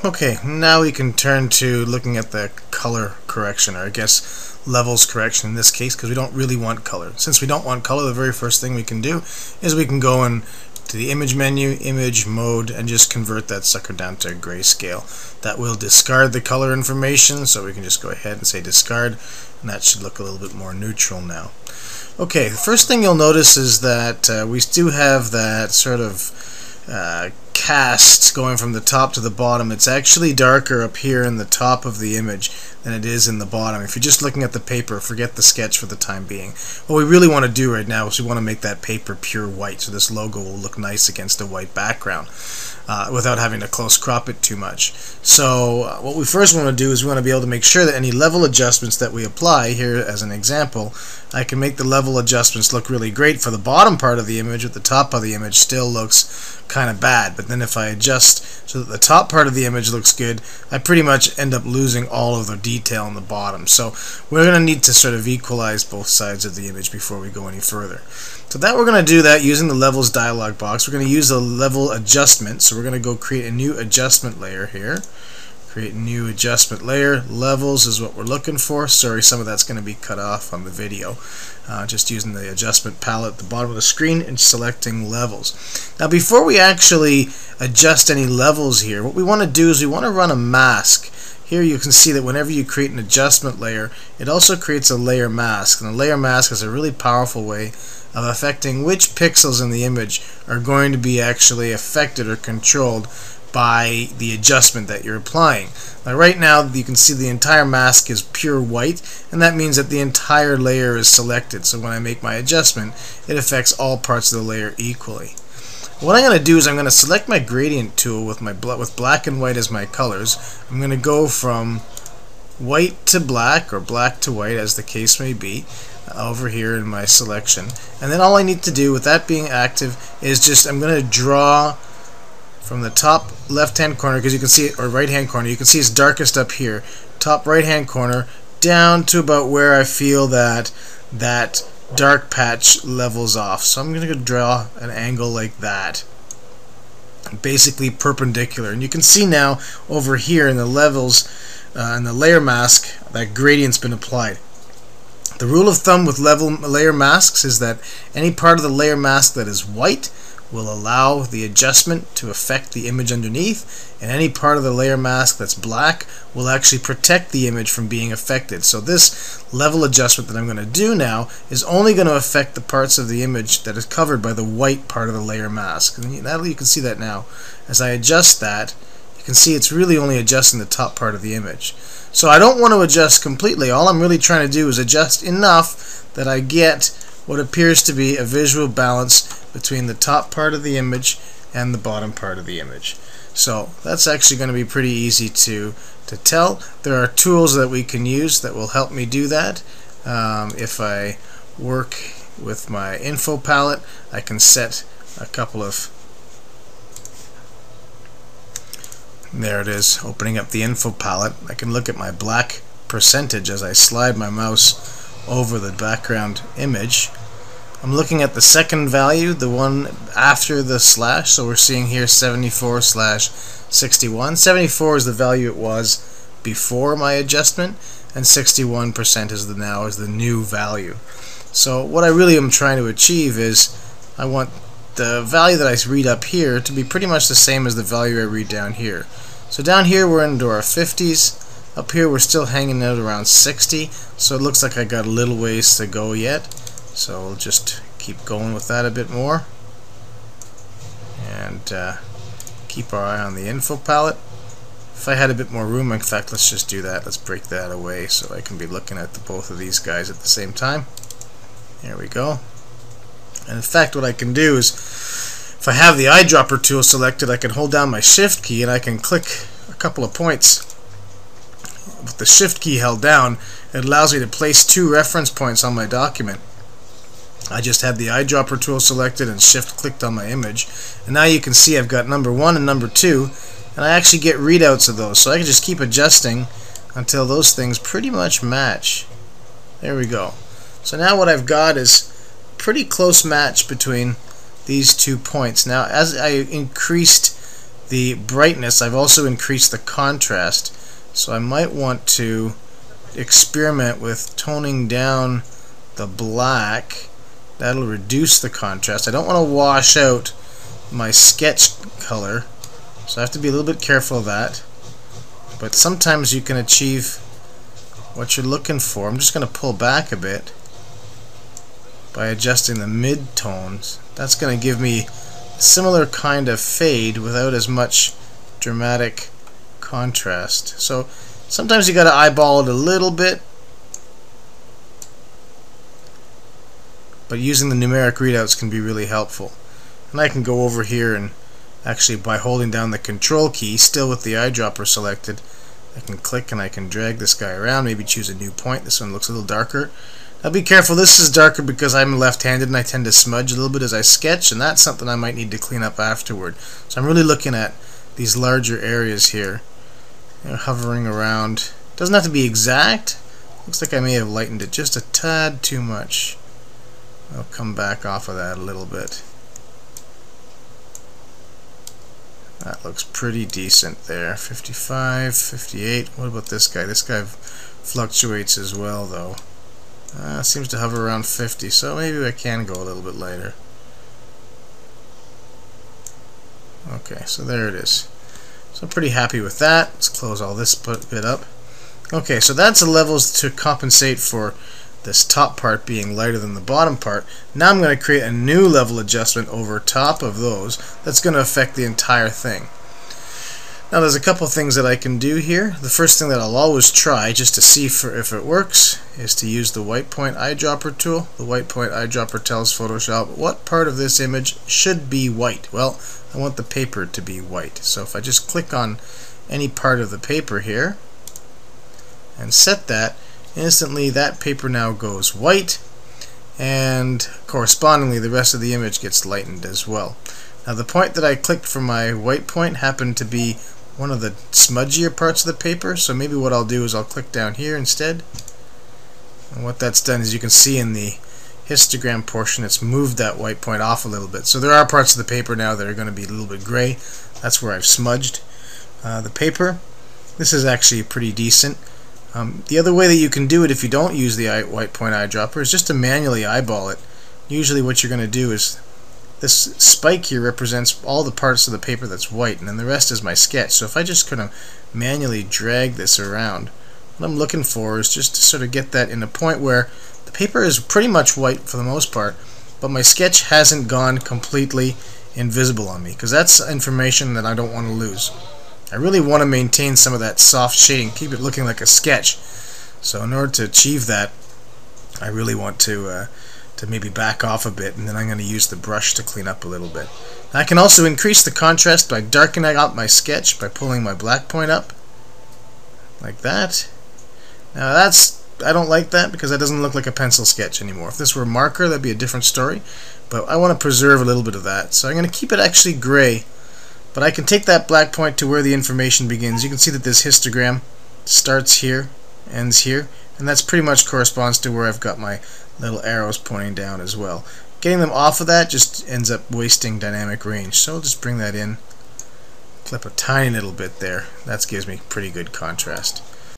Okay, now we can turn to looking at the color correction, or I guess levels correction in this case, because we don't really want color. Since we don't want color, the very first thing we can do is we can go in to the image menu, image mode, and just convert that sucker down to grayscale. That will discard the color information, so we can just go ahead and say discard, and that should look a little bit more neutral now. Okay, the first thing you'll notice is that we do have that sort of cast going from the top to the bottom. It's actually darker up here in the top of the image than it is in the bottom. If you're just looking at the paper, forget the sketch for the time being. What we really want to do right now is we want to make that paper pure white, so this logo will look nice against a white background without having to close crop it too much. So what we first want to do is we want to be able to make sure that any level adjustments that we apply here, as an example, I can make the level adjustments look really great for the bottom part of the image, but the top of the image still looks kind of bad. But then if I adjust so that the top part of the image looks good, I pretty much end up losing all of the detail in the bottom. So we're going to need to sort of equalize both sides of the image before we go any further. So that we're going to do that using the levels dialog box. We're going to use a level adjustment. So we're going to go create a new adjustment layer here. Create a new adjustment layer. Levels is what we're looking for. Sorry, some of that's going to be cut off on the video. Just using the adjustment palette at the bottom of the screen and selecting levels. Now before we actually adjust any levels here, what we want to do is we want to run a mask. Here you can see that whenever you create an adjustment layer, it also creates a layer mask. And a layer mask is a really powerful way of affecting which pixels in the image are going to be actually affected or controlled by the adjustment that you're applying. Now right now you can see the entire mask is pure white, and that means that the entire layer is selected. So when I make my adjustment, it affects all parts of the layer equally. What I'm going to do is I'm going to select my gradient tool with black and white as my colors. I'm going to go from white to black, or black to white as the case may be, over here in my selection. And then all I need to do with that being active is just I'm going to draw from the top left hand corner, because you can see it, or right hand corner, you can see it's darkest up here, top right hand corner, down to about where I feel that dark patch levels off. So I'm going to draw an angle like that, basically perpendicular. And you can see now over here in the levels in the layer mask that gradient's been applied. The rule of thumb with layer masks is that any part of the layer mask that is white will allow the adjustment to affect the image underneath, and any part of the layer mask that's black will actually protect the image from being affected. So this level adjustment that I'm going to do now is only going to affect the parts of the image that is covered by the white part of the layer mask. And you can see that now. As I adjust that, you can see it's really only adjusting the top part of the image. So I don't want to adjust completely. All I'm really trying to do is adjust enough that I get what appears to be a visual balance between the top part of the image and the bottom part of the image. So that's actually going to be pretty easy to tell. There are tools that we can use that will help me do that. If I work with my info palette, I can set a couple of, there it is, opening up the info palette. I can look at my black percentage as I slide my mouse over the background image. I'm looking at the second value, the one after the slash, so we're seeing here 74/61. 74 is the value it was before my adjustment, and 61% is the new value. So what I really am trying to achieve is I want the value that I read up here to be pretty much the same as the value I read down here. So down here we're into our 50s. Up here we're still hanging out around 60, so it looks like I got a little ways to go yet. So we'll just keep going with that a bit more, and keep our eye on the info palette. If I had a bit more room, in fact, let's just do that. Let's break that away so I can be looking at both of these guys at the same time. There we go. And in fact, what I can do is, if I have the eyedropper tool selected, I can hold down my shift key and I can click a couple of points. With the shift key held down, it allows me to place 2 reference points on my document. I just had the eyedropper tool selected and shift clicked on my image, and now you can see I've got number 1 and number 2, and I actually get readouts of those, so I can just keep adjusting until those things pretty much match. There we go. So now what I've got is pretty close match between these 2 points. Now as I increased the brightness, I've also increased the contrast. So I might want to experiment with toning down the black. That'll reduce the contrast. I don't want to wash out my sketch color, so I have to be a little bit careful of that. But sometimes you can achieve what you're looking for. I'm just going to pull back a bit by adjusting the mid-tones. That's going to give me a similar kind of fade without as much dramatic contrast. So sometimes you got to eyeball it a little bit, but using the numeric readouts can be really helpful. And I can go over here and actually, by holding down the control key, still with the eyedropper selected, I can click and I can drag this guy around, maybe choose a new point. This one looks a little darker. Now be careful, this is darker because I'm left-handed and I tend to smudge a little bit as I sketch, and that's something I might need to clean up afterward. So I'm really looking at these larger areas here, hovering around. Doesn't have to be exact. Looks like I may have lightened it just a tad too much. I'll come back off of that a little bit. That looks pretty decent there. 55, 58. What about this guy? This guy fluctuates as well, though. Seems to hover around 50, so maybe I can go a little bit lighter. Okay, so there it is. So I'm pretty happy with that. Let's close all this bit up. Okay, so that's the levels to compensate for this top part being lighter than the bottom part. Now I'm going to create a new level adjustment over top of those that's going to affect the entire thing. Now there's a couple things that I can do here. The first thing that I'll always try, just to see if it works, is to use the white point eyedropper tool. The white point eyedropper tells Photoshop what part of this image should be white. Well, I want the paper to be white. So if I just click on any part of the paper here and set that, instantly that paper now goes white, and correspondingly the rest of the image gets lightened as well. Now the point that I clicked for my white point happened to be one of the smudgier parts of the paper, so maybe what I'll do is I'll click down here instead, and what that's done is you can see in the histogram portion it's moved that white point off a little bit. So there are parts of the paper now that are going to be a little bit gray. That's where I've smudged the paper. This is actually pretty decent. The other way that you can do it if you don't use the white point eyedropper is just to manually eyeball it. Usually what you're going to do is, this spike here represents all the parts of the paper that's white, and then the rest is my sketch. So if I just kind of manually drag this around, what I'm looking for is just to sort of get that in a point where the paper is pretty much white for the most part, but my sketch hasn't gone completely invisible on me, because that's information that I don't want to lose. I really want to maintain some of that soft shading, keep it looking like a sketch. So in order to achieve that, I really want to maybe back off a bit, and then I'm going to use the brush to clean up a little bit. I can also increase the contrast by darkening out my sketch by pulling my black point up, like that. Now I don't like that because that doesn't look like a pencil sketch anymore. If this were a marker, that'd be a different story, but I want to preserve a little bit of that. So I'm going to keep it actually gray. But I can take that black point to where the information begins. You can see that this histogram starts here, ends here, and that's pretty much corresponds to where I've got my little arrows pointing down as well. Getting them off of that just ends up wasting dynamic range. So I'll just bring that in, clip a tiny little bit there. That gives me pretty good contrast.